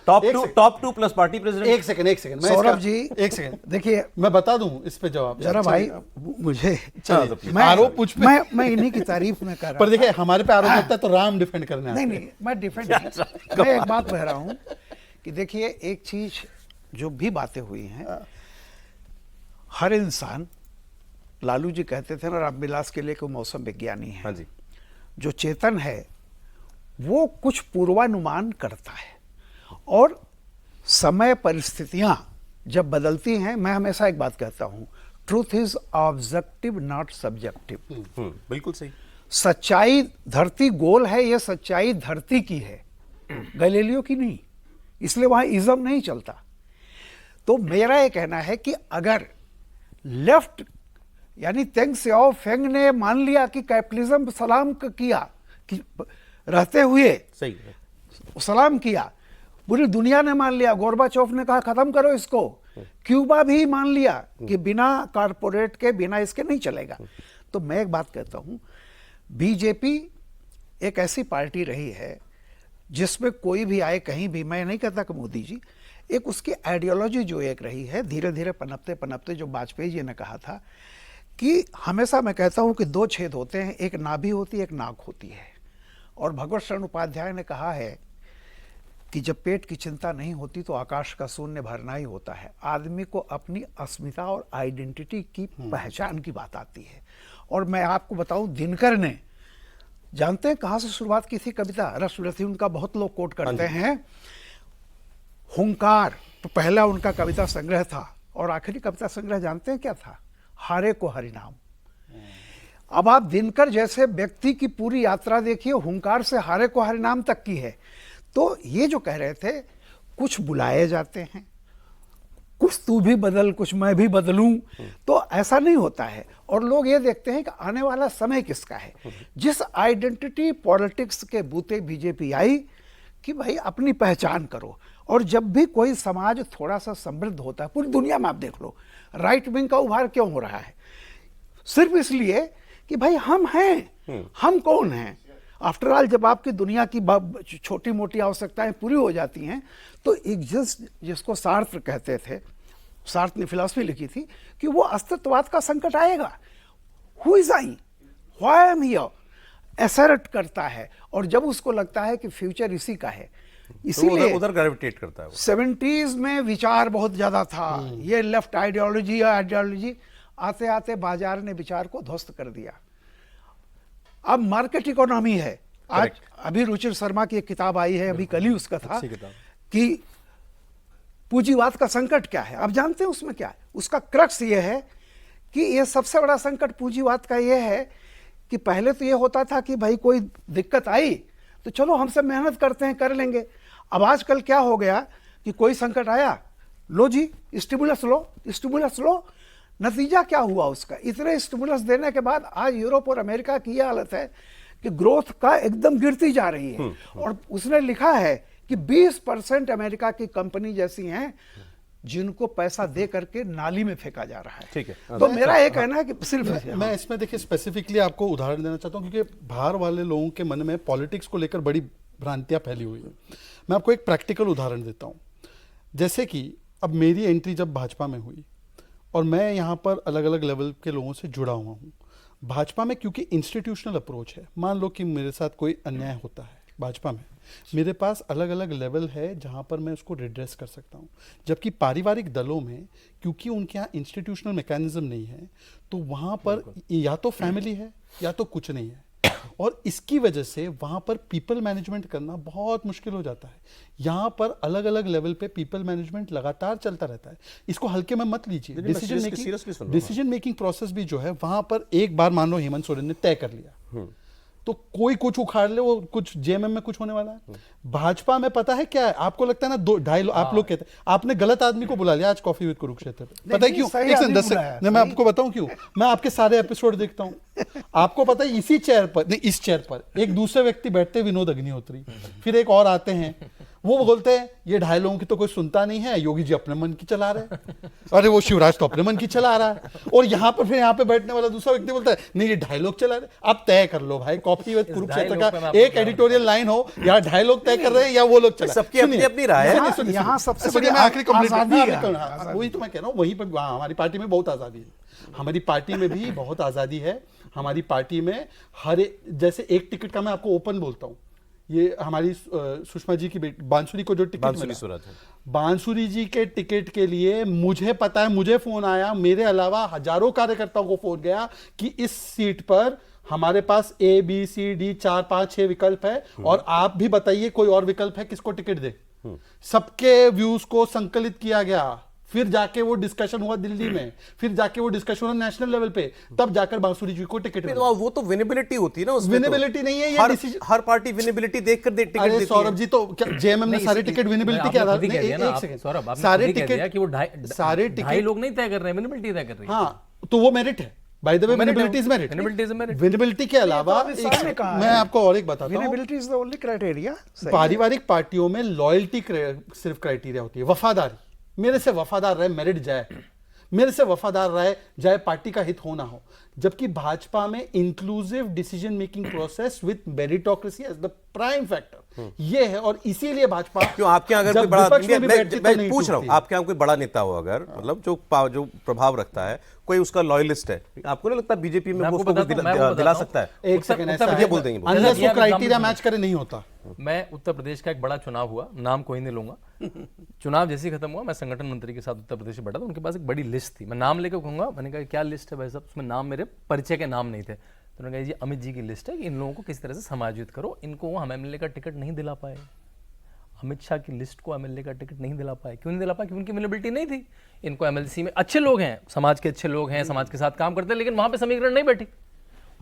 टॉप 2 प्लस पार्टी प्रेसिडेंट। एक सेकंड सौरभ जी, एक सेकंड देखिए मैं बता दूं इस पे जवाब जरा भाई, मुझे आरोप मुझ पे, मैं इन्हीं की तारीफ में कर रहा पर देखिए हमारे पे आरोप लगता है तो राम डिफेंड करने आते हैं। नहीं, मैं डिफेंड मैं एक बात कह रहा हूं कि देखिए एक चीज जो भी बातें हुई हैं, हर इंसान, लालू जी कहते थे ना रामविलास के लिए कोई मौसम विज्ञानी है। हाँ जी, जो चेतन है वो कुछ पूर्वानुमान करता है और समय परिस्थितियां जब बदलती हैं, मैं हमेशा एक बात कहता हूं, truth is objective not subjective. बिल्कुल सही। सच्चाई, धरती गोल है, यह सच्चाई धरती की है, गैलीलियो की नहीं, इसलिए वहां इज्म नहीं चलता। तो मेरा ये कहना है कि अगर लेफ्ट यानी तेंग सियाओ फेंग ने मान लिया कि कैपिटलिज्म सलाम किया, कि रहते हुए सही है, सलाम किया, पूरी दुनिया ने मान लिया, गोरबाचोव ने कहा खत्म करो इसको, क्यूबा भी मान लिया कि बिना कारपोरेट के, बिना इसके नहीं चलेगा। तो मैं एक बात कहता हूं, बीजेपी एक ऐसी पार्टी रही है जिसमें कोई भी आए कहीं भी, मैं नहीं कहता कि मोदी जी, एक उसकी आइडियोलॉजी जो एक रही है, धीरे धीरे पनपते पनपते, जो वाजपेयी जी ने कहा था कि हमेशा मैं कहता हूं कि दो छेद होते हैं, एक नाभि होती है, एक नाक होती है। और भगवत शरण उपाध्याय ने कहा है कि जब पेट की चिंता नहीं होती तो आकाश का शून्य भरना ही होता है। आदमी को अपनी अस्मिता और आइडेंटिटी की पहचान की बात आती है। और मैं आपको बताऊं, दिनकर ने, जानते हैं कहां से शुरुआत की थी कविता? रसरथी उनका बहुत लोग कोट करते हैं, हुंकार तो पहला उनका कविता संग्रह था, और आखिरी कविता संग्रह जानते हैं क्या था? हारे को हरिनाम। अब आप दिनकर जैसे व्यक्ति की पूरी यात्रा देखिए, हुंकार से हारे को हरिनाम तक की है। तो ये जो कह रहे थे, कुछ बुलाए जाते हैं, कुछ तू भी बदल, कुछ मैं भी बदलूं, तो ऐसा नहीं होता है। और लोग ये देखते हैं कि आने वाला समय किसका है। जिस आइडेंटिटी पॉलिटिक्स के बूते बीजेपी आई कि भाई अपनी पहचान करो। और जब भी कोई समाज थोड़ा सा समृद्ध होता है, पूरी दुनिया में आप देख लो, राइट विंग का उभार क्यों हो रहा है? सिर्फ इसलिए कि भाई हम हैं, हम कौन हैं? आफ्टर ऑल जब आपकी दुनिया की छोटी मोटी आवश्यकताएं पूरी हो जाती हैं तो एग्जिस्ट, जिसको सार्त्र कहते थे, सार्त्र ने फिलॉसफी लिखी थी कि वो अस्तित्ववाद का संकट आएगा। Who is I, why I am here, एसर्ट करता है। और जब उसको लगता है कि फ्यूचर इसी का है, इसीलिए उधर ग्रेविटेट करता है वो। 70s में विचार बहुत ज्यादा था, ये लेफ्ट आइडियोलॉजी आते आते बाजार ने विचार को ध्वस्त कर दिया। अब मार्केट इकोनॉमी है। आज अभी रुचिर शर्मा की एक किताब आई है, अभी कल ही उसका था कि पूंजीवाद का संकट क्या है। आप जानते हैं उसमें क्या है? उसका क्रक्स ये है कि ये सबसे बड़ा संकट पूंजीवाद का ये है कि पहले तो ये होता था कि भाई कोई दिक्कत आई तो चलो हमसे मेहनत करते हैं, कर लेंगे। अब आजकल क्या हो गया कि कोई संकट आया, लो जी स्टिमुलस लो। नतीजा क्या हुआ उसका? इतने स्टिमुलस देने के बाद आज यूरोप और अमेरिका की यह हालत है कि ग्रोथ का एकदम गिरती जा रही है। और उसने लिखा है कि 20% अमेरिका की कंपनी जैसी हैं जिनको पैसा दे करके नाली में फेंका जा रहा है। ठीक है। तो मेरा ये कहना है कि सिर्फ मैं इसमें देखिए स्पेसिफिकली आपको उदाहरण देना चाहता हूं, क्योंकि बाहर वाले लोगों के मन में पॉलिटिक्स को लेकर बड़ी भ्रांतियां फैली हुई है। मैं आपको एक प्रैक्टिकल उदाहरण देता हूं। जैसे कि अब मेरी एंट्री जब भाजपा में हुई और मैं यहाँ पर अलग अलग लेवल के लोगों से जुड़ा हुआ हूँ। भाजपा में क्योंकि इंस्टीट्यूशनल अप्रोच है, मान लो कि मेरे साथ कोई अन्याय होता है भाजपा में, मेरे पास अलग अलग लेवल है जहाँ पर मैं उसको रिड्रेस कर सकता हूँ। जबकि पारिवारिक दलों में क्योंकि उनके यहाँ इंस्टीट्यूशनल मैकेनिज्म नहीं है, तो वहाँ पर या तो फैमिली है या तो कुछ नहीं है, और इसकी वजह से वहां पर पीपल मैनेजमेंट करना बहुत मुश्किल हो जाता है। यहाँ पर अलग अलग लेवल पे पीपल मैनेजमेंट लगातार चलता रहता है। इसको हल्के में मत लीजिए। डिसीजन मेकिंग प्रोसेस भी जो है वहां पर एक बार मान लो हेमंत सोरेन ने तय कर लिया तो कोई कुछ उखाड़ ले, वो कुछ जेएमएम में कुछ होने वाला है। भाजपा में पता है क्या है? आपको लगता है ना 2-2.5 आप लोग कहते हैं आपने गलत आदमी को बुला लिया आज कॉफी विद कुरुक्षेत्र पे। पता है क्यों? मैं आपको बताऊं क्यों। मैं आपके सारे एपिसोड देखता हूं। आपको पता है इसी चेयर पर नहीं, इस चेयर पर एक दूसरे व्यक्ति बैठते, विनोद अग्निहोत्री, फिर एक और आते हैं, वो बोलते हैं ये 2.5 लोगों की तो कोई सुनता नहीं है, योगी जी अपने मन की चला रहे हैं, अरे वो शिवराज तो अपने मन की चला रहा है। और यहाँ पर फिर यहाँ पे बैठने वाला दूसरा व्यक्ति बोलता है नहीं ये 2.5 लोग चला रहे। आप तय कर लो भाई, कॉफी विद कुरुक्षेत्र का एक एडिटोरियल लाइन हो, या 2.5 लोग तय कर रहे हैं या वो लोग चला। सबकी अपनी अपनी राय है। यहाँ सबसे बड़ी आखिरी आजादी है। वही तो मैं कह रहा हूँ, वहीं पर हमारी पार्टी में बहुत आजादी है। हमारी पार्टी में भी बहुत आजादी है। हमारी पार्टी में हर जैसे एक टिकट का मैं आपको ओपन बोलता हूँ, ये हमारी सुषमा जी की बेटी बांसुरी को जो टिकट मिला, बांसुरी जी के टिकट के लिए मुझे पता है, मुझे फोन आया, मेरे अलावा हजारों कार्यकर्ताओं को फोन गया कि इस सीट पर हमारे पास ABCD 4-5-6 विकल्प है और आप भी बताइए कोई और विकल्प है किसको टिकट दे। सबके व्यूज को संकलित किया गया, फिर जाके वो डिस्कशन हुआ दिल्ली में, फिर जाके वो डिस्कशन हुआ नेशनल लेवल पे, तब जाकर बांसुरी जी को टिकट मिला। वो तो विनेबिलिटी होती है ना, उसमें विनेबिलिटी नहीं है ये, हर पार्टी विनेबिलिटी देखकर टिकट देती है। सौरभ जी तो क्या जेएमएम ने सारे टिकट विनेबिलिटी के आधार पर, सौरभ सारे टिकट कि वो सारे टिकट लोग नहीं तय कर रहे हैं, विनेबिलिटी तय कर रही है। हाँ तो वो मेरिट है। By the way winnability is merit. Winnability के अलावा मैं आपको और एक बताता हूं, winnability is the only criteria. पारिवारिक पार्टियों में लॉयल्टी सिर्फ क्राइटेरिया होती है, वफादारी। मेरे से वफादार रहे, मेरिट जाए, मेरे से वफादार रहे जाए पार्टी का हित हो ना हो। जबकि भाजपा में inclusive decision making process with meritocracy as the prime factor ये है। और इसीलिए भाजपा क्यों आपके यहाँ अगर जब कोई बड़ा विपक्ष में भी बैठती तो मैं नहीं पूछ रहा हूँ, टूटती। आपके यहाँ कोई बड़ा नेता हो अगर, मतलब जो प्रभाव रखता है, कोई उसका लॉयलिस्ट है, आपको नहीं लगता बीजेपी में मैं वो आपको उसको बताता हूं, मैं आपको दिला बताता सकता है? एक सेकंड ऐसा उत्तर है, बोल देंगे, बोल unless देंगे। वो क्राइटेरिया मैच करे नहीं होता। मैं उत्तर प्रदेश का एक बड़ा चुनाव हुआ, नाम कोई नहीं लूंगा। चुनाव जैसे ही खत्म हुआ, मैं संगठन मंत्री के साथ उत्तर प्रदेश में बैठा था, उनके पास एक बड़ी लिस्ट थी, मैं नाम लेकर कहूंगा, मैंने कहा क्या लिस्ट है भाई साहब, उसमें नाम मेरे परिचय के नाम नहीं थे, तो उन्होंने कहा जी अमित जी की लिस्ट है, इन लोगों को किस तरह से समायोजित करो, इनको हम एमएलए का टिकट नहीं दिला पाए। अमित शाह की लिस्ट को एमएलए का टिकट नहीं दिला पाए, क्यों नहीं दिला पाए? क्योंकि उनकी अवेलेबिलिटी नहीं थी। इनको एमएलसी में अच्छे लोग हैं, समाज के अच्छे लोग हैं, समाज के साथ काम करते हैं, लेकिन वहां पे समीकरण नहीं बैठी,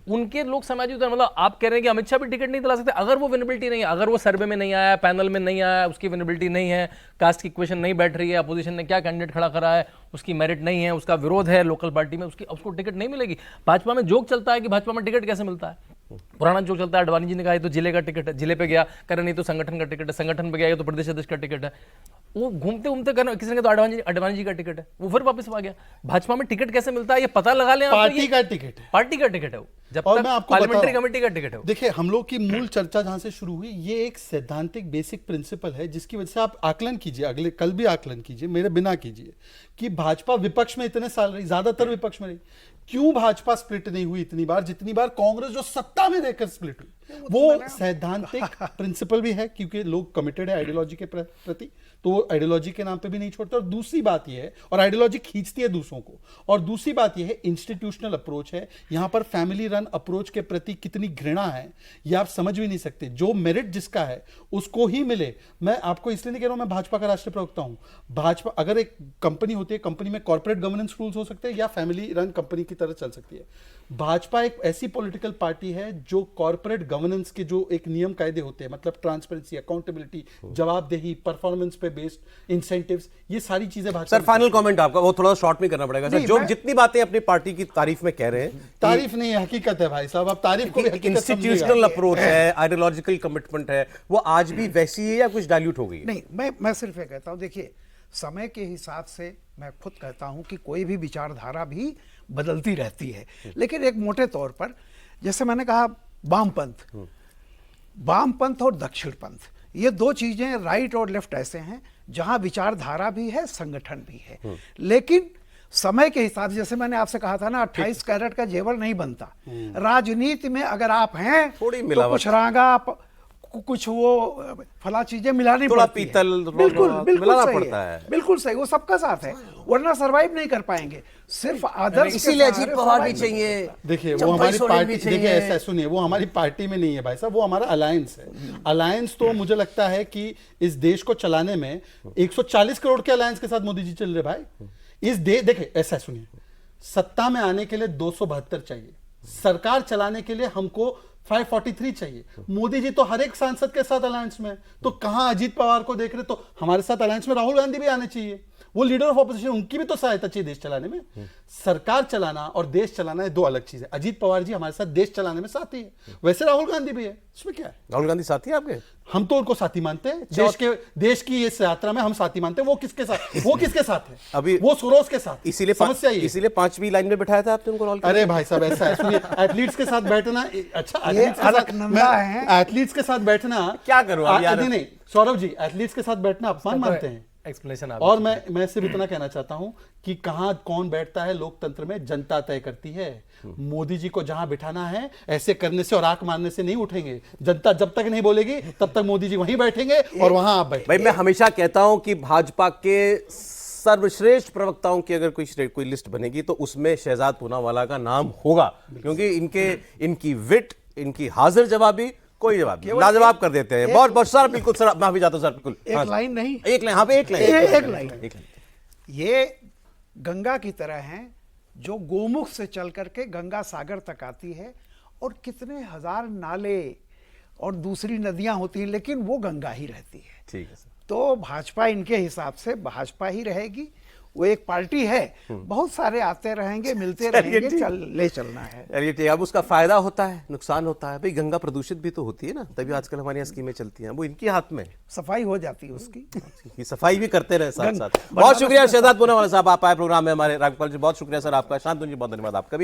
उनके लोग समाजिक, मतलब आप कह रहे हैं कि अमित शाह भी टिकट नहीं दिला सकते, अगर वो विनेबिलिटी नहीं है, अगर वो सर्वे में नहीं आया, पैनल में नहीं आया, उसकी विनेबिलिटी नहीं है, कास्ट की इक्वेशन नहीं बैठ रही है, अपोजिशन ने क्या कैंडिडेट खड़ा करा है, उसकी मेरिट नहीं है, उसका विरोध है लोकल पार्टी में, उसको टिकट नहीं मिलेगी। भाजपा में जोक चलता है कि भाजपा में टिकट कैसे मिलता है, पुराना जोक चलता है, अडवाणी जी ने कहा ये तो जिले का टिकट है, जिले पे गया, करे नहीं तो संगठन का टिकट है, संगठन पे गया ये तो प्रदेश अध्यक्ष का टिकट है, वो घूमते घूमते करना, किसी ने कहा तो अडवाणी जी का टिकट है, वो फिर वापस आ गया। भाजपा में टिकट कैसे मिलता है ये पता लगा लें, पार्टी का टिकट है, पार्टी का टिकट है वो, जब और तक मैं आपको पार्लियामेंट्री बता कमेटी का टिकट है वो। देखिए, हम लोग की मूल चर्चा जहां से शुरू हुई, ये एक सैद्धांतिक बेसिक प्रिंसिपल है जिसकी वजह से आप आकलन कीजिए, अगले कल भी आकलन कीजिए, मेरे बिना कीजिए, कि भाजपा विपक्ष में इतने साल रही, ज्यादातर विपक्ष में रही, क्यों भाजपा स्प्लिट नहीं हुई इतनी बार जितनी बार कांग्रेस जो सत्ता में रहकर स्प्लिट हुई? वो सैद्धांतिक प्रिंसिपल भी है क्योंकि लोग कमिटेड है आइडियोलॉजी के प्रति, तो वो आइडियोलॉजी के नाम पे भी नहीं छोड़ते। और दूसरी बात ये है, और आइडियोलॉजी खींचती है दूसरों को, और दूसरी बात ये है इंस्टीट्यूशनल अप्रोच है, यहां पर फैमिली रन अप्रोच के प्रति कितनी घृणा है ये आप समझ भी नहीं सकते। जो मेरिट जिसका है उसको ही मिले। मैं आपको इसलिए नहीं कह रहा हूं मैं भाजपा का राष्ट्रीय प्रवक्ता हूं। भाजपा अगर एक कंपनी होती है, कंपनी में कॉर्पोरेट गवर्नेंस रूल्स हो सकते हैं या फैमिली रन कंपनी की तरह चल सकती है। भाजपा एक ऐसी पॉलिटिकल पार्टी है जो कॉर्पोरेट गवर्नेंस के जो एक नियम कायदे होते हैं, मतलब ट्रांसपेरेंसी, अकाउंटेबिलिटी, जवाबदेही, परफॉर्मेंस पे बेस्ड इंसेंटिव्स, ये सारी चीजें भाजपा। सर फाइनल कमेंट आपका, वो थोड़ा शॉर्ट में करना पड़ेगा सर, जो जितनी बातें अपनी पार्टी की तारीफ में कह रहे हैं, तारीफ नहीं है, हकीकत है भाई साहब, आप तारीफ को भी हकीकत इंस्टीट्यूशनल अप्रोच है, आइडियोलॉजिकल कमिटमेंट है, वो आज भी वैसी है या कुछ डाइल्यूट हो गई है? नहीं, मैं सिर्फ ये कहता हूँ, देखिए समय के हिसाब से मैं खुद कहता हूँ कि कोई भी विचारधारा भी बदलती रहती है, लेकिन एक मोटे तौर पर जैसे मैंने कहा वामपंथ और दक्षिणपंथ, ये दो चीजें, राइट और लेफ्ट, ऐसे हैं जहां विचारधारा भी है, संगठन भी है, लेकिन समय के हिसाब से, जैसे मैंने आपसे कहा था ना, 28 कैरेट का जेवर नहीं बनता। राजनीति में अगर आप हैं थोड़ी तो मिलावट, कुछ रागा, कुछ वो फला चीजें मिलानी थोड़ा पड़ती है। पीतल बिल्कुल मिलाना सही पड़ता है। बिल्कुल सही, वो सबका साथ है, वरना सरवाइव नहीं कर पाएंगे। सिर्फ आदर्श इसीलिए अजीत पवार भी चाहिए। देखिए वो हमारी पार्टी, देखिए ऐसा सुनिए, वो हमारी पार्टी में नहीं है भाई साहब, वो हमारा अलायंस है। अलायंस तो मुझे लगता है कि इस देश को चलाने में 140 करोड़ के अलायंस के साथ मोदी जी चल रहे भाई। इस देखिए ऐसा सुनिए, सत्ता में आने के लिए 272 चाहिए, सरकार चलाने के लिए हमको 543 चाहिए। मोदी जी तो हर एक सांसद के साथ अलायंस में, तो कहां अजीत पवार को देख रहे, तो हमारे साथ अलायंस में राहुल गांधी भी आने चाहिए, वो लीडर ऑफ ऑपोजिशन, उनकी भी तो सहायता चाहिए देश चलाने में। सरकार चलाना और देश चलाना है दो अलग चीज है। अजीत पवार जी हमारे साथ देश चलाने में साथी है, वैसे राहुल गांधी भी है, इसमें क्या है? राहुल गांधी साथी है आपके? हम तो उनको साथी मानते हैं, देश की इस यात्रा में हम साथी मानते हैं। वो किसके साथ है? अभी वो सोरोस के साथ। इसीलिए समस्या ये, इसीलिए 5वीं लाइन में बिठाया था आपने उनको राहुल? अरे भाई साहब ऐसा है, सुनिए, एथलीट्स के साथ बैठना, अच्छा ये अलकनंदा है। एथलीट्स के साथ बैठना क्या करूं अब यार? नहीं सौरभ जी, एथलीट्स के साथ बैठना अपमान मानते हैं। एक्सप्लेनेशन और मैं सिर्फ इतना कहना चाहता हूं कि कहां कौन बैठता है लोकतंत्र में जनता तय करती है। मोदी जी को जहां बिठाना है, ऐसे करने से और आंख मारने से नहीं उठेंगे। जनता जब तक नहीं बोलेगी तब तक मोदी जी वहीं बैठेंगे और वहां आप बैठेंगे। भाई मैं हमेशा कहता हूं कि भाजपा के सर्वश्रेष्ठ प्रवक्ताओं की अगर कोई लिस्ट बनेगी तो उसमें शहजाद पूनावाला का नाम होगा, क्योंकि इनकी विट, इनकी हाजिर जवाबी, कोई जवाब नहीं, लाजवाब कर देते हैं। बहुत सर, बिल्कुल सर, माफी चाहता हूं सर, बिल्कुल एक लाइन नहीं, एक लाइन, हाँ पे एक लाइन। ये गंगा की तरह हैं जो गोमुख से चल करके गंगा सागर तक आती है, और कितने हजार नाले और दूसरी नदियां होती हैं, लेकिन वो गंगा ही रहती है। ठीक है सर। तो भाजपा इनके हिसाब से भाजपा ही रहेगी, वो एक पार्टी है, बहुत सारे आते रहेंगे, मिलते रहेंगे, ले चलना है। चलिए ठीक है। अब उसका फायदा होता है, नुकसान होता है। भाई गंगा प्रदूषित भी तो होती है ना, तभी आजकल हमारी यहाँ स्कीमें चलती हैं, वो इनके हाथ में, सफाई हो जाती है उसकी, ये सफाई भी करते रहे साथ साथ। बहुत शुक्रिया शहजाद पूनावाला साहब, आप आए प्रोग्राम में हमारे। रामपाल जी बहुत शुक्रिया सर आपका, शांतनु जी बहुत धन्यवाद आपका भी।